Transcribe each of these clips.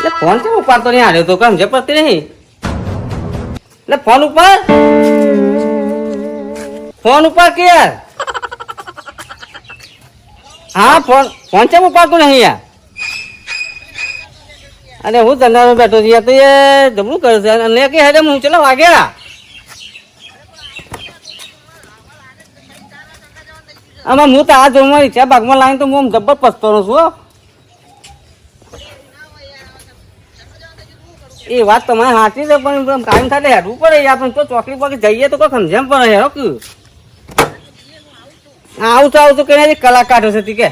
એટલે ફોન કેમ ઉપાડતો નહીં હાર્યો તો કામ જે પડતી નહીં એટલે ફોન ઉપર કે યાર હા ફોન કેમ ઉપાડતો નહીં યાર અરે હું ધંધામાં બેઠો છું યાર તો એ જબરું કરે છે અને કે હેડે હું ચલો વાગ્યા આમાં હું તો આ જોરમાં રિક્ષા ભાગમાં લાવીને તો હું જબ્બર પસ્તાનો છું એ વાત તમારે સાચી છે પણ કાયમ થાય હેડવું પડે આપણે તો ચોકડી પર જઈએ તો કોઈ સમજમ પડે હેરો કે આવું તો કઈ કલાકાર હશે તી કે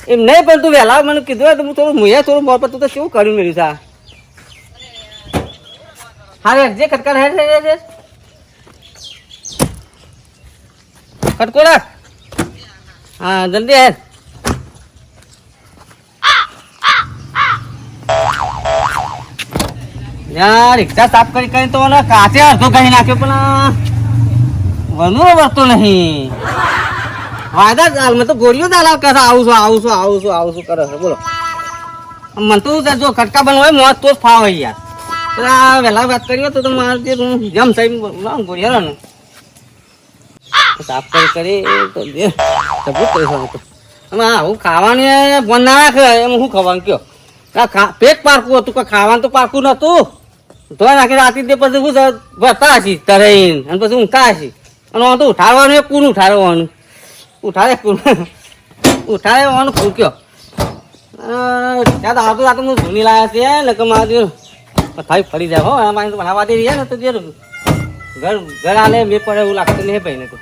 એમ નહીં પણ તું વહેલા મને કીધું તો હું થોડું મોર પર તું તો કેવું કર્યું મેળ્યું છે હા જે ખટકાર હેડ ખટકોડા હા જલ્દી હેડ યાર રિક્ષા સાફ કરી તો કાચે અડધો કહી નાખ્યો પણ વનુ વળતો નહીં વાયદા ચાલ તો ગોળીઓ દાલાવ કે આવું છું કરે છે બોલો મને તો જો ખટકા બનવાય મોત તો જ ફાવે યાર વહેલા વાત કરીએ તો મારે જમ સાહેબ ગોળીઓ ને સાફ કરી તો હું ખાવાની બંધ ના રાખે એમ હું ખાવાનું કયો પેટ પારકું હતું કોઈ ખાવાનું તો પારકું નતું ધોઈ નાખી રાતી તે પછી હું ભરતા હશી તરાઈને અને પછી ઊંઘતા હશી અને તો ઉઠાડવાનું એ કુન ઉઠાડવાનું ઉઠાડવાનું ફૂક્યો ત્યાં તો આવતું રાતું હું ધૂની લાવ્યા છે ને કે મારે થાય ફરી જાય હો મારી તો ભણાવવા દે ને તો જે ઘર આલે મેં પડે એવું લાગતું નહીં ભાઈ ને તો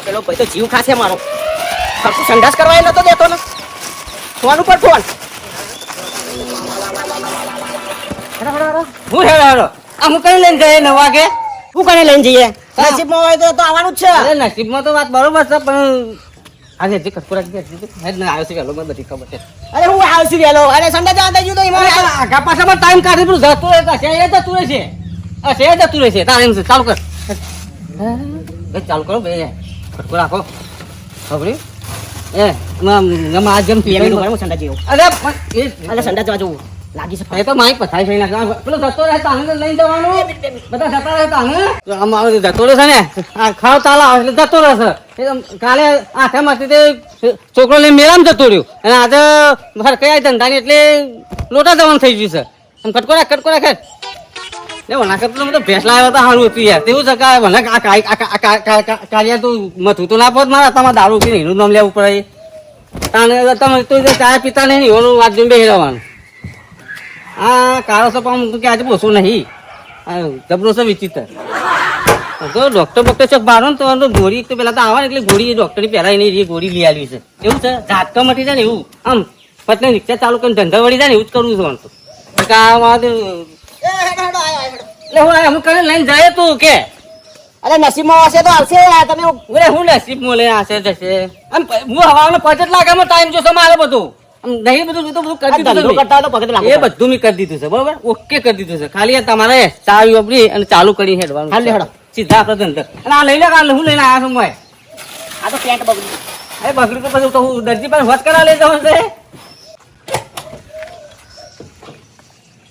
પેલો ભાઈ તો જીવ ખાશે મારો ખર્ચું સંડાસ કરવા નતો દેતો ને ફોન ઉપર ફોન હું હેડો હું કઈ લઈને જઈએ 9 વાગે શું કઈ લઈને જઈએ નસીબમાં હોય તો આવવાનું જ છે અરે નસીબમાં તો વાત બરોબર છે પણ આજે જે કટકોરા હેડ ને આવ્યો છે વેલો મને બધી ખબર છે અરે હું આવ્યો છું વેલો અરે સંડા જવા દઈ તો આગા પાછામાં ટાઈમ કાઢી પેલું જતું રહેશે જતું રહેશે તારે ચાલુ કર ચાલુ કરો બે ખટકો રાખો ખબર એ આ જેમ હું સંડા જેવું અરે સંડા જવા જવું લાગી છે તો માઇક પથાઈ થઈ નાખે પેલો જતો રહે તાને લઈને જવાનું બધા જતા રહે તાને અમારો જતો રહેશે ને આ ખાવ તાલા એટલે જતો રહેશે કાલે આઠામાંથી તે છોકરો લઈને મેળામાં જતો રહ્યો અને આજે કયા ધંધાની એટલે લોટા જવાનું થઈ ગયું છે આમ કટકો રાખ ના કરતો તો ભેંસ લાવ્યા હતા સારું હતું યાર તેવું છે કે મને કાર્ય તો મથું તો ના પોત મારા તમારે દારૂ પીને એનું નામ લેવું પડે તાને તમે તો ચા પીતા નહીં એનું વાત જોઈને બેસી રહેવાનું હા કાળો સપા મૂકું કે આજે બોસું નહીં જબરો છે વિચિત્ર તો ડૉક્ટર ચોક બારો ને તો ગોળી તો પેલા તો આવે ને એટલે ગોળી ડૉક્ટરની પહેલાં નહીં એ ગોળી લઈ આવી છે એવું છે ઝાટકા મટી જાય ને એવું આમ પછી રિક્ષા ચાલુ કરીને ધંધા વળી જાય ને એવું જ કરવું છે મને તો હું કરીને લઈને જાય તું કે અરે નસીબમાં હશે તો આવશે તમે હું નસીબમાં લઈને આવશે જશે આમ હું હવાનો પચત લાગે ટાઈમ જોશે મારે બધું નહીં બધું કરી દીધું એ બધું મેં કરી દીધું છે બરોબર ઓકે કરી દીધું છે ખાલી તમારે ચાવી વાપરી અને ચાલુ કરી હેડવાનું સીધા આપણે ધંધો અને આ લઈ લે હું લઈને આવ્યા છું મેં આ તો પેન્ટ બગડી અરે બગડી તો પછી તો હું દરજી પાસે વાત કરા લઈ જવાનું છે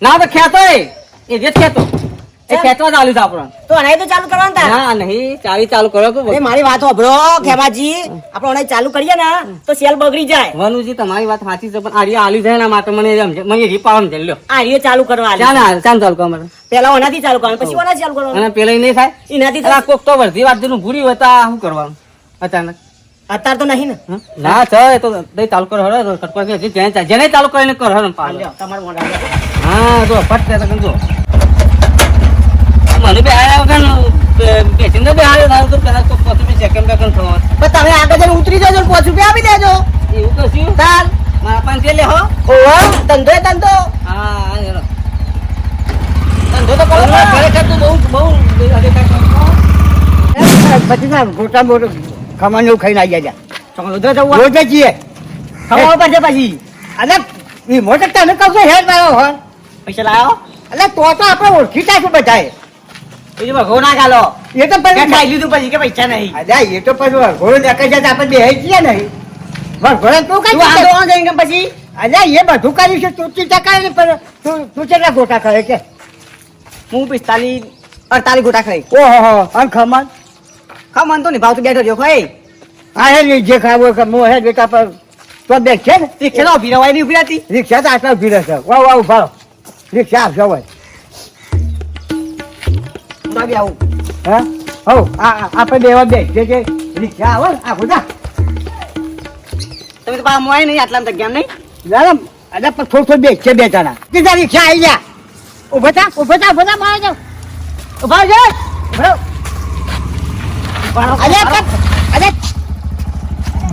ના તો ખેતો એ જે ખેતો એ ખેતવા ચાલુ છે આપણને તો નહીં તો ચાલુ કરવાનું ના નહીં ચાવી ચાલુ કરો મારી વાત સાંભળો ખેમાજી આપણે ચાલુ કરીએ ને તો સેલ બગડી જાય વનુજી તમારી વાત સાચી છે પણ આર્ય આલી જાય ને માટે મને રીપાવાનું છે લ્યો આર્ય ચાલુ કરવા ચાલ ચાલુ કરો મને પેલા ઓનાથી ચાલુ કરવાનું પછી ઓનાથી ચાલુ કરવાનું અને પેલા નહીં થાય એનાથી કોક તો વર્ધી વાત નું ભૂરી હતા શું કરવાનું અચાનક અત્યારે તો નહીં ને ના છે એ તો ચાલુ કરો હરો જેને ચાલુ કરીને કરો હરો તમારું હા જો ફટ જો મને બે આવ્યા વગર બેસીને બે આવ્યો તો પેલા તો 5 સેકન્ડ થવા પણ તમે આગળ જઈને ઉતરી જજો 5 રૂપિયા આપી દેજો એવું કશું ચાલ મારા પાસે લે હો ધંધો હા ધંધો તો કરો ખરેખર તું બહુ પછી ના મોટા મોટું ખમાન એવું ખાઈને આવી જાય રોજ જઈએ ખમાવા પડશે પછી અને મોટો તને કહું હેડ મારો હોય પૈસા લાવ્યો એટલે તો આપણે ઓળખીતા છું બધાએ બીજું ભગો ના ગાલો એ તો પછી ખાઈ લીધું પછી કે પૈસા નહીં અલ્યા એ તો પછી ઘોડો દેખાય જાય તો આપણે બેહી છીએ નહીં ઘોડે તું કઈ પછી અલ્યા એ બધું કર્યું છે તું ચિંતા કરે પણ તું કેટલા ગોટા કરે કે હું 48 ગોટા ખાઈ ઓહો અને ખમણ મન તો નહીં ભાવતું બેઠો રહ્યો ખાઈ હા હે જે ખાવો કે મો હે બેટા પર તો બેઠ છે ને રિક્ષા ઉભી રવાય નહીં ઉભી હતી રિક્ષા તો આટલા ઉભી રહેશે વાહ વાહ ઉભા રિક્ષા આપજો હોય આવું હા હો આપણે બેવા બેઠ જે રિક્ષા આવે ને આ બધા તમે તો પા મોય નહીં આટલા ગયા નહીં દાદા અરે પણ થોડું બેઠ છે બે જણા સીધા રિક્ષા આવી ગયા ઉભા થા બહાર જાઓ ઉભા જાઓ અરે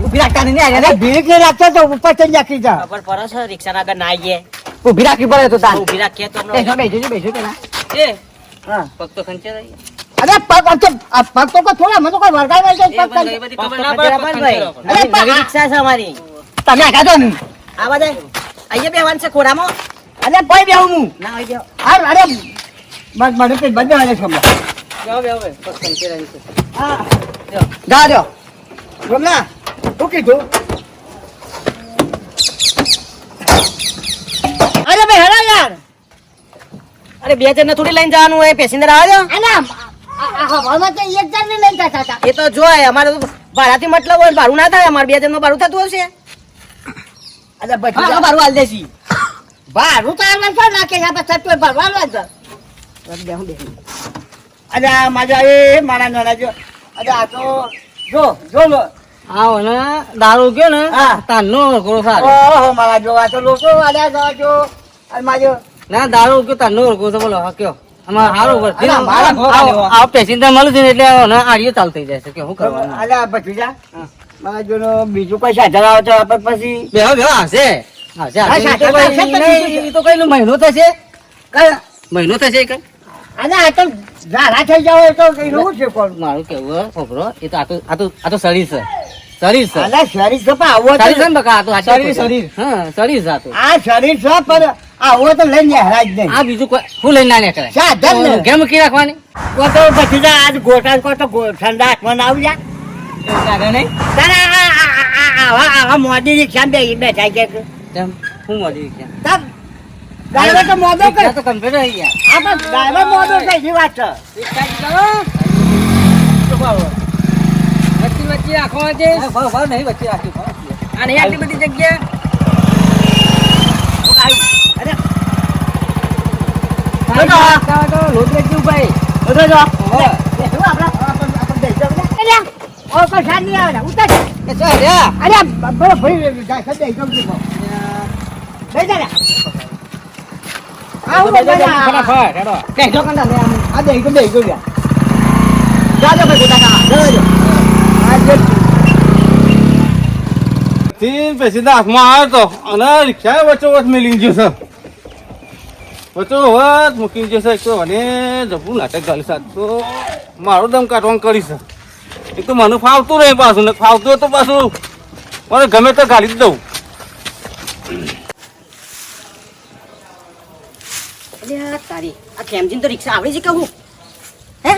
ઉભી રાખતા નહીં અરે ભીડ નહીં રાખતો તો ઉપર ચડી રાખી જા ખબર પડે છે રિક્ષા આગળ ના આવીએ ઉભી રાખવી પડે તો તાર ઉભી રાખીએ તો હમણાં બેસો પેલા એ હા પગ તો ખંચે રહી અરે પગ તો થોડા મને તો કોઈ વળગાડવા છે પગ એ બધી ખબર ના પડે ભાઈ અરે નવી રિક્ષા છે અમારી તમે આગળ દો ને આ બધા અહીંયા બેવાનું છે ખોરામાં અરે ભાઈ બેહું હું ના આવી જાઓ અરે મને પેટ બંધ આવે છે હમણાં જાઓ બે હવે પગ ખંચે રહી છે હા જા દો ગમલા શું કીધું અરે ભાઈ હેડા યાર અરે બે જણ થોડી લઈને જવાનું હોય પેસેન્જર આવે છે અલા હવામાં તો એક જણ ને લઈ જતા હતા એ તો જોય અમારે તો ભાડાથી મતલબ હોય ભાડું ના થાય અમારે બે જણનું ભાડું થતું હશે અરે હા પછી ભાડું હાલ દેશી ભાડું તો આલવા છો નાખે છે આપણે સત્વે ભરવાનું જ અરે આ મારા એ મારા નાના જો અરે આ તો જો લો આવો ને દારૂ ગયો ને હા. તારનો ઘોડો સારો ઓહો મારા જો આ તો લોકો આલ્યા જાવ જો અને માજો ના દારૂ ગયો તારનો ઘોડો બોલો હા કયો અમારે હારું વર્તી અલા, મારા ઘોડા આ પેસેન્જર મળે છે ને એટલે ને આડીઓ ચાલુ થઈ જાય છે કે શું કરવાનું અલ્યા પછી જા મારા જો બીજું કોઈ સાધન આવે તો આપણે પછી બેહો હશે હા, સાથે તો હશે જ તો બીજું એ તો કઈ મહિનો થશે કઈ મહિનો થશે કઈ અને આ તો ઝાડા થઈ જાવ એ તો કઈ રહું છે કોણ મારું કેવું ખબરો એ તો આ તો શરીર છે શરીર છે અલા શરીર છે પણ આવો શરીર છે તો ને બકા આ તો સાચી શરીર, વાત છે. શરીર. હા શરીર છે આ તો આ શરીર છે પણ આવો તો લઈને હરાજ નહીં આ બીજું કોઈ શું લઈને ના નીકળે સાધન ને. ગેમ મૂકી રાખવાની કો તો પછી જા આજ ગોટા કો તો ઠંડા હાથમાં ના આવી જા લાગે નહીં તારા આવા મોદી રિક્ષા બેઠા છે તેમ શું મળી ગયા તબ ડ્રાઈવર તો મોદો કર તો કમ્પ્યુટર આવી ગયા આ પણ ડ્રાઈવર મોદો છે એવી વાત છે વચ્ચે વચ્ચે આખો છે ભાવ નહીં વચ્ચે રાખી અને આટલી બધી જગ્યા લોટ વેચી ભાઈ ઉતર જો શું આપણા બેસો ને ઓ પૈસા નહીં આવે ઉતર અરે બરો ભાઈ જાય છે બેસો લઈ જા આવું બધા ફટાફટ હેડો બેસો કંદા લે આ બેસો યાર જા જા ભાઈ ગોટા કા જો આ જે તીન પેસેન્જર હાથમાં આવ્યો તો અને રિક્ષા વચ્ચોવચ મિલી ગયો છે વચ્ચોવચ મૂકી ગયો છે એક તો મને જબરું નાટક ગાલી સાથ તો મારું દમ કાઢવાનું કરી છે એક તો મને ફાવતું નહીં પાછું ને ફાવતું તો પાછું મને ગમે તો ગાલી જ દઉં અલ્યા તારી આ ખેમજીને તો રિક્ષા આવડી છે કે હું હે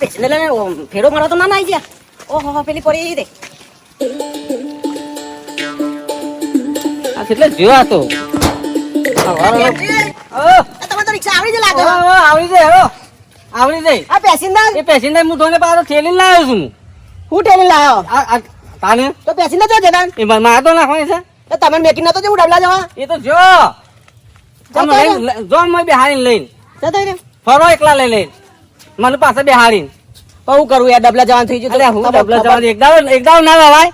પેસેન્જર લઈને ફેરો મારો તો ના આવી ગયા ઓહો પેલી પડી દે આ કેટલે જોયા તો તમે તો રિક્ષા આવડી જ લાગે આવડી જાય હેડો આવડી જાય આ પેસેન્જર એ પેસેન્જર હું ધોને પાછો ઠેલીને લાવ્યો છું હું. હું ઠેલી લાયો આ તાને તો પેસેન્જર તો જતા એ મારે તો નાખવાની છે તો તમે મેકિંગ નતો જેવું ડબલા જવા એ તો જો જતો રહ્યો. જો મેં બેહાડીને લઈને જતો રે ફરો એકલા લઈ લઈને મને પાસે બેહાડીને હું કરું યાર ડબલા જવાનું થઈ ગયું અરે હું ડબલા જવાની એક દાવ ના લવાય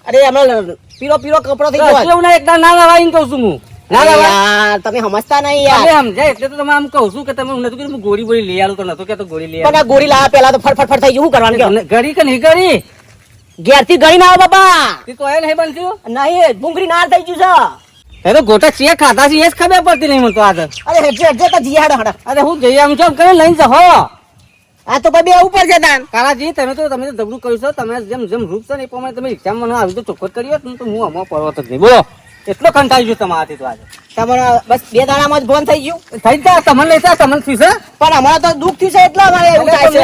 અરે હમણાં પીરો પીરો કપડો થઈ ગયો એવું ના એક દાવ ના લવાય એમ કહું છું હું ના લવાય યાર તમે સમજતા નહીં તમે યાર સમજાય એટલે તો તમે આમ કહું છું કે તમે હું નતું કીધું હું ગોળી બોળી લઈ આલું તો નતો કે ગોળી લઈ પણ આ ગોળી લાવ્યા પેલા તો ફટફટ થઈ ગયું શું કરવાનું કયો આલું ઘડી કે નહીં કરી ઘેર થી ગળી ના આવે બાપા તે તો એ નહીં બનતું નહીં ભૂંગળી નાર થઈ ગયું છે એ તો ગોટા ચિયા ખાધા છે એ જ ખબર પડતી નહીં મને તો આજ અરે હેડજે હેડજે તો જી હાડો હાડો અરે હું જઈ આમ છું કરે લઈને જહો આ તો ભાઈ બે ઉપર છે દાન કારાજી તમે તો જબરું કર્યું છો તમે જેમ જેમ રૂપ છે ને એ પ્રમાણે તમે રિક્ષામાં મને આવી તો ચોખ્ખત કરી હોત ને તો હું આમાં પડવો જ નહીં બોલો એટલો કંટાળી ગયો તમારાથી તો આજે તમારે બસ 2 દાડામાં જ ફોન થઈ ગયું થઈ જાય તમને લેતા તમને થયું છે પણ અમારે તો દુઃખ થયું છે એટલે અમારે એવું થાય છે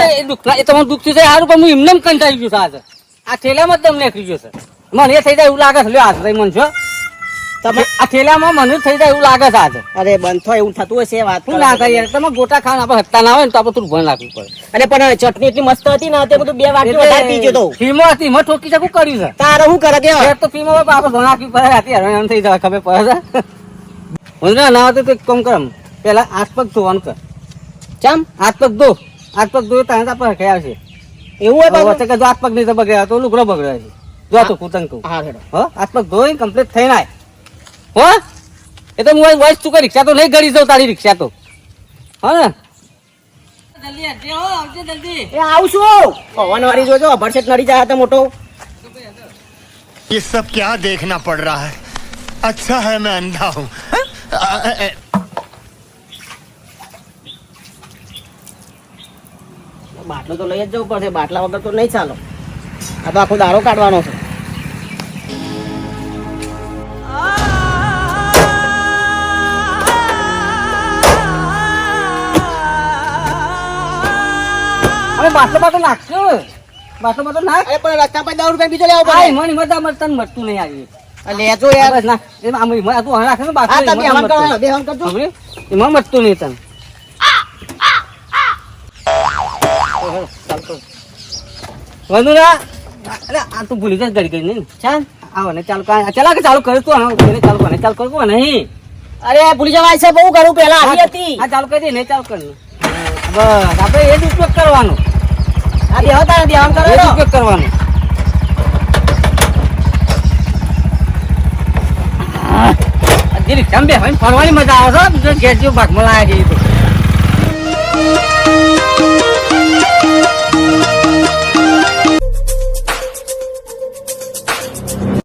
એ તમારું દુઃખ થયું છે સારું પણ હું એમને કંટાળી ગયું છે આજે આ ઠેલામાં જ તમને નીકળી ગયો છે મને એ થઈ જાય એવું લાગે છે લ્યો હાથ લઈ મન છો તમે આ ઠેલામાં મને થઈ જાય એવું લાગે છે આજે અરે બંધ થાય એવું થતું હશે વાત શું ના થાય યાર તમે ગોટા ખાવા આપણે હત્તા ના હોય ને તો આપણે થોડું ભણ રાખવું પડે અરે પણ ચટણી એટલી મસ્ત હતી ને તે બધું 2 વાટકી વધારે પી ગયો તો ફીમો હતી મેં ઠોકી શકું કર્યું છે તારે શું કરે કે ફેર તો ફીમો આપણે ભણ રાખવી પડે હતી હવે એમ થઈ જાય ખબર પડે છે હું ના હોય તો એક કામ કરમ પેલા હાથ પગ ધોવાનું કર ચમ હાથ પગ ધો હાથ પગ ધોઈ ત્યાં આપણે હટે આવશે એવું હોય હવે બાબુ વચ્ચે કે જો હાથ પગ નહીં તો બગડ્યા તો લુગડો બગડ્યો છે જો તો કૂતંગ તું હા હેડો હો હાથ પગ ધોઈ કમ્પ્લીટ થઈ નાય હો એ તો હું વોઇસ તું રિક્ષા તો નહીં ગળી જાઉં તારી રિક્ષા તો હા ને જલ્દી આવજે હો આવજે જલ્દી એ આવું છું પવન વાળી જોજો ભરસેટ નડી જાય તો મોટો ये सब क्या देखना पड़ रहा है अच्छा है मैं अंधा हूँ બાટલો તો લઈ જ જવું પડશે બાટલા વગર તો નહીં ચાલો આ તો આખો દારો કાઢવાનો છે હવે બાટલો નાખજો બાટલો નાખ અરે પણ રસ્તા પર 10 રૂપિયા બીજો લેવો આય પડે મણી મત તને મળતું નહીં આવી લેજો યાર બસ ના એમ આમ તું હવે રાખે ને હા તમે હવાન કરો બાટલો બે હવાન કરજો એમાં મળતું નહીં તને વંદુરા અરે આ તું ભૂલી જાય ગડી ગઈ નહીં ચાલ આવો ને ચાલુ ચલા કે ચાલુ કર તું ચાલુ કર ચાલુ કરવું નહીં અરે ભૂલી જવાય છે બહુ કરું પેલા આવી હતી હા ચાલુ કરી દે નહીં ચાલુ કર બસ આપણે એ જ ઉપયોગ કરવાનો આ બે હતા બે હવાન કરો એ જ હેડો. ઉપયોગ કરવાનો રિક્ષામાં બેસવાની ફરવાની મજા આવે છે ઘેર જેવું ભાગમાં લાગે છે એ તો